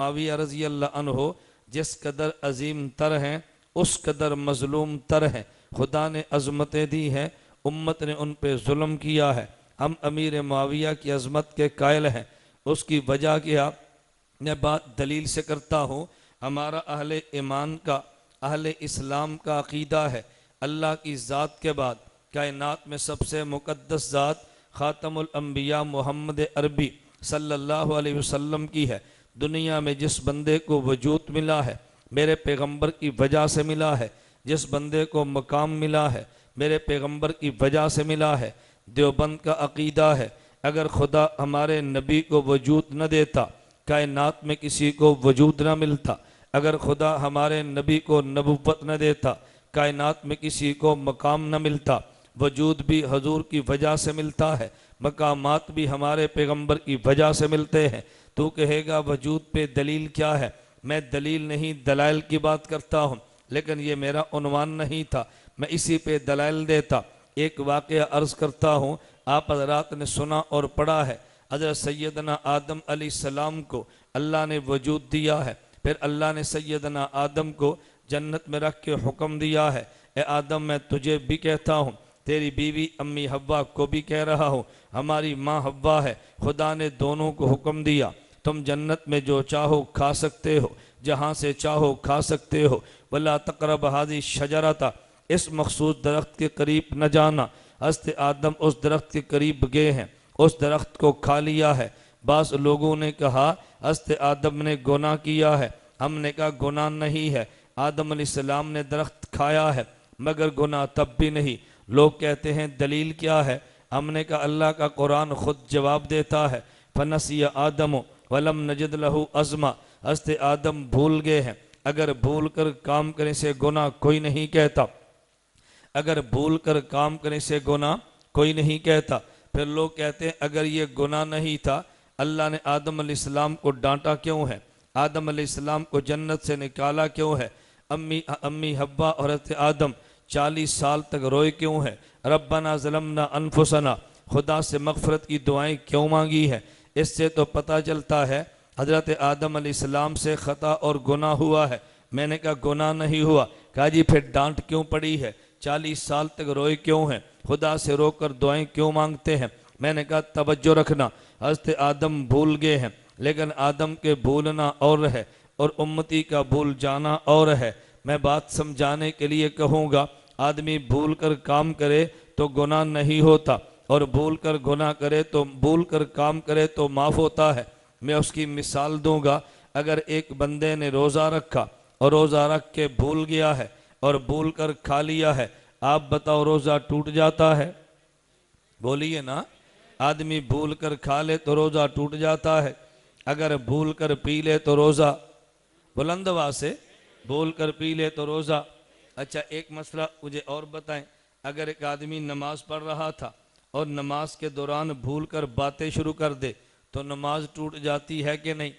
मुआविया रज़ी अल्लाह अन्हु जिस कदर अजीम तर हैं उस कदर मजलूम तर हैं। खुदा ने अजमतें दी हैं, उम्मत ने उन पे जुल्म किया है। हम अमीर मुआविया की अजमत के कायल हैं। उसकी वजह क्या, मैं बात दलील से करता हूँ। हमारा अहले ईमान का, अहले इस्लाम का अकीदा है अल्लाह की ज़ात के बाद कायनात में सबसे मुक़द्दस ज़ात ख़ातमुल अंबिया मोहम्मद अरबी सल्लल्लाहु अलैहि वसल्लम की है। दुनिया में जिस बंदे को वजूद मिला है मेरे पैगंबर की वजह से मिला है। जिस बंदे को मकाम मिला है मेरे पैगंबर की वजह से मिला है। देवबंद का अकीदा है अगर खुदा हमारे नबी को वजूद न देता कायनात में किसी को वजूद न मिलता। अगर खुदा हमारे नबी को नबुव्वत न देता कायनात में किसी को मकाम न मिलता। वजूद भी हजूर की वजह से मिलता है, मकामात भी हमारे पैगंबर की वजह से मिलते हैं। तू कहेगा वजूद पे दलील क्या है? मैं दलील नहीं दलाइल की बात करता हूँ, लेकिन ये मेरा उन्वान नहीं था, मैं इसी पे दलाइल देता। एक वाक़या अर्ज़ करता हूँ, आप हज़रात ने सुना और पढ़ा है। हज़रत सैयदना आदम अलैहिस्सलाम को अल्लाह ने वजूद दिया है। फिर अल्लाह ने सैयदना आदम को जन्नत में रख के हुक्म दिया है, ए आदम मैं तुझे भी कहता हूँ, तेरी बीवी अम्मी हव्वा को भी कह रहा हूँ, हमारी माँ हव्वा है। खुदा ने दोनों को हुक्म दिया तुम जन्नत में जो चाहो खा सकते हो, जहाँ से चाहो खा सकते हो, वला तक़रब हाज़ी शजरता, इस मखसूस दरख्त के करीब न जाना। हज़रत आदम उस दरख्त के करीब गए हैं, उस दरख्त को खा लिया है। बास लोगों ने कहा हज़रत आदम ने गुनाह किया है, हमने कहा गुनाह नहीं है, आदम अलैहिस्सलाम ने दरख्त खाया है मगर गुनाह तब भी नहीं। लोग कहते हैं दलील क्या है? हमने कहा अल्लाह का कुरान खुद जवाब देता है, फनसिया आदम वलम नजद लहू अज़मा। हज़रत आदम भूल गए हैं, अगर भूल कर काम करने से गुनाह कोई नहीं कहता, अगर भूल कर काम करने से गुनाह कोई नहीं कहता। फिर लोग कहते हैं अगर ये गुनाह नहीं था अल्लाह ने आदम अलैहिस्सलाम को डांटा क्यों है, आदम अलैहिस्सलाम को जन्नत से निकाला क्यों है? अम्मी हव्वा और हज़रत आदम 40 साल तक रोए क्यों है? रब्बना ज़लमना अनफुसना, खुदा से मग़फ़िरत की दुआएं क्यों मांगी है? इससे तो पता चलता है हज़रत आदम अलैहिस्सलाम से ख़ता और गुनाह हुआ है। मैंने कहा गुनाह नहीं हुआ। कहा जी फिर डांट क्यों पड़ी है, 40 साल तक रोए क्यों हैं, खुदा से रोकर दुआएं क्यों मांगते हैं? मैंने कहा तवज्जो रखना, हज़रत आदम भूल गए हैं, लेकिन आदम के भूलना और है और उम्मती का भूल जाना और है। मैं बात समझाने के लिए कहूँगा, आदमी भूल कर काम करे तो गुनाह नहीं होता, और भूल कर गुनाह करे तो, भूल कर काम करे तो माफ़ होता है। मैं उसकी मिसाल दूंगा। अगर एक बंदे ने रोज़ा रखा और रोज़ा रख के भूल गया है और भूल कर खा लिया है, आप बताओ रोज़ा टूट जाता है? बोलिए ना। आदमी भूल कर खा ले तो रोज़ा टूट जाता है, अगर भूल कर पी ले तो रोज़ा, बुलंद आवाज़ से, भूल कर पी ले तो रोज़ा। अच्छा एक मसला मुझे और बताएं, अगर एक आदमी नमाज पढ़ रहा था और नमाज के दौरान भूल कर बातें शुरू कर दे तो नमाज टूट जाती है कि नहीं?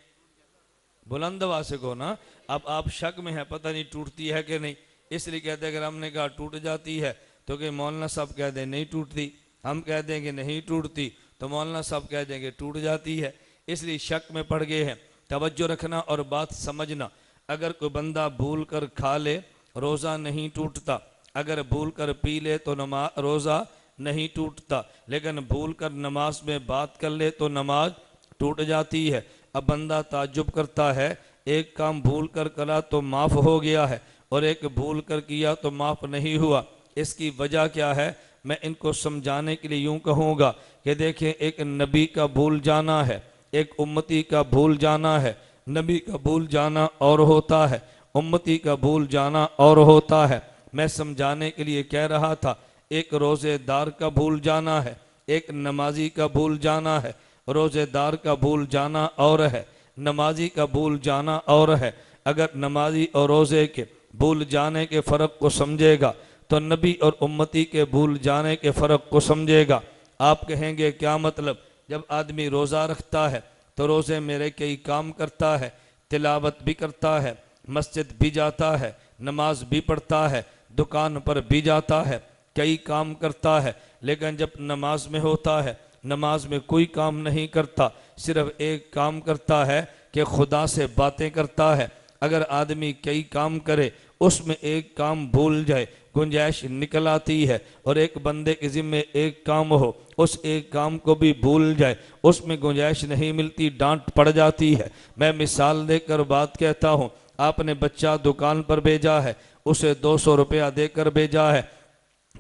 बुलंद आवाज़ से कहो ना। अब आप शक में है, पता नहीं टूटती है कि नहीं, इसलिए कहते हैं अगर हमने कहा टूट जाती है तो कि मौलाना साहब कह दें नहीं टूटती, हम कह देंगे नहीं टूटती तो मौलाना साहब कह देंगे टूट जाती है, इसलिए शक में पड़ गए हैं। तवज्जो रखना और बात समझना। अगर कोई बंदा भूल कर खा ले रोज़ा नहीं टूटता, अगर भूल कर पी ले तो रोज़ा नहीं टूटता, लेकिन भूल कर नमाज में बात कर ले तो नमाज टूट जाती है। अब बंदा ताज्जुब करता है, एक काम भूल कर करा तो माफ़ हो गया है और एक भूल कर किया तो माफ़ नहीं हुआ, इसकी वजह क्या है? मैं इनको समझाने के लिए यूँ कहूँगा कि देखें, एक नबी का भूल जाना है, एक उम्मती का भूल जाना है। नबी का भूल जाना और होता है, उम्मती का भूल जाना और होता है। मैं समझाने के लिए कह रहा था, एक रोज़ेदार का भूल जाना है, एक नमाजी का भूल जाना है। रोज़ेदार का भूल जाना और है, नमाजी का भूल जाना और है। अगर नमाजी और रोज़े के भूल जाने के फ़र्क को समझेगा तो नबी और उम्मती के भूल जाने के फ़र्क को समझेगा। आप कहेंगे क्या मतलब? जब आदमी रोज़ा रखता है तो रोज़े मेरे कई काम करता है, तिलावत भी करता है, मस्जिद भी जाता है, नमाज भी पढ़ता है, दुकान पर भी जाता है, कई काम करता है, लेकिन जब नमाज में होता है नमाज में कोई काम नहीं करता, सिर्फ एक काम करता है, कि खुदा से बातें करता है। अगर आदमी कई काम करे, उसमें एक काम भूल जाए, गुंजाइश निकल आती है। और एक बंदे के जिम्मे एक काम हो, उस एक काम को भी भूल जाए, उसमें गुंजाइश नहीं मिलती, डांट पड़ जाती है। मैं मिसाल देकर बात कहता हूँ। आपने बच्चा दुकान पर भेजा है, उसे 200 रुपया देकर भेजा है,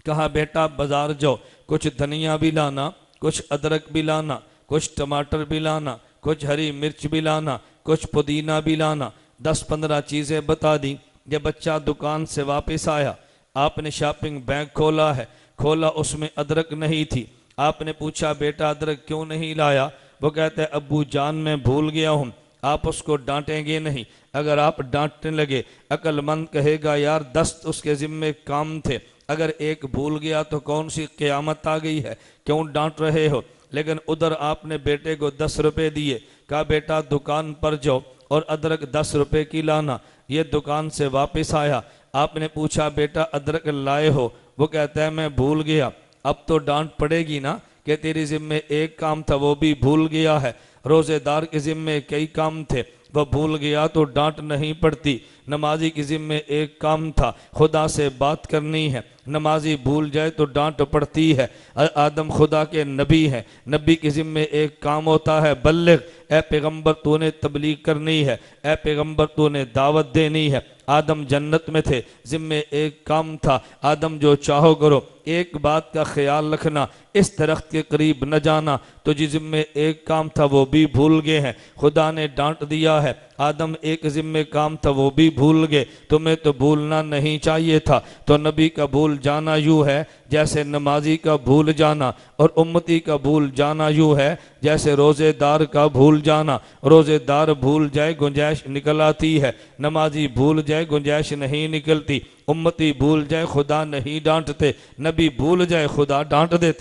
कहा बेटा बाजार जाओ, कुछ धनिया भी लाना, कुछ अदरक भी लाना, कुछ टमाटर भी लाना, कुछ हरी मिर्च भी लाना, कुछ पुदीना भी लाना। 10-15 चीज़ें बता दी। जब बच्चा दुकान से वापस आया, आपने शॉपिंग बैग खोला है, खोला उसमें अदरक नहीं थी। आपने पूछा बेटा अदरक क्यों नहीं लाया? वो कहता है अब्बू जान मैं भूल गया हूँ। आप उसको डांटेंगे नहीं। अगर आप डांटने लगे, अक्लमंद कहेगा यार 10 उसके जिम्मे काम थे, अगर एक भूल गया तो कौन सी क़यामत आ गई है, क्यों डांट रहे हो? लेकिन उधर आपने बेटे को 10 रुपये दिए, कहा बेटा दुकान पर जाओ और अदरक 10 रुपये की लाना। ये दुकान से वापस आया, आपने पूछा बेटा अदरक लाए हो? वो कहता है मैं भूल गया। अब तो डांट पड़ेगी ना कि तेरी जिम्मे एक काम था वो भी भूल गया है। रोज़ेदार के जिम्मे कई काम थे, वह भूल गया तो डांट नहीं पड़ती। नमाजी के जिम्मे एक काम था, खुदा से बात करनी है, नमाजी भूल जाए तो डांट पड़ती है। आदम खुदा के नबी हैं, नबी के जिम्मे एक काम होता है बल्लिग, ए पैगंबर तूने तबलीग करनी है, ए पैगंबर तूने दावत देनी है। आदम जन्नत में थे, जिम्मे एक काम था, आदम जो चाहो करो। एक बात का ख्याल रखना, इस दरख्त के करीब न जाना, तो जिस जिम्मे एक काम था वो भी भूल गए हैं। खुदा ने डांट दिया है, आदम एक जिम्मे काम था वो भी भूल गए, तुम्हें तो भूलना नहीं चाहिए था। तो नबी का भूल जाना यूँ है जैसे नमाजी का भूल जाना, और उम्मती का भूल जाना यूँ है जैसे रोज़ेदार का भूल जाना। रोज़ेदार भूल जाए गुंजाइश निकल आती है, नमाजी भूल जाए गुंजाइश नहीं निकलती। उम्मती भूल जाए खुदा नहीं डांटते, नबी भूल जाए खुदा डांट देते।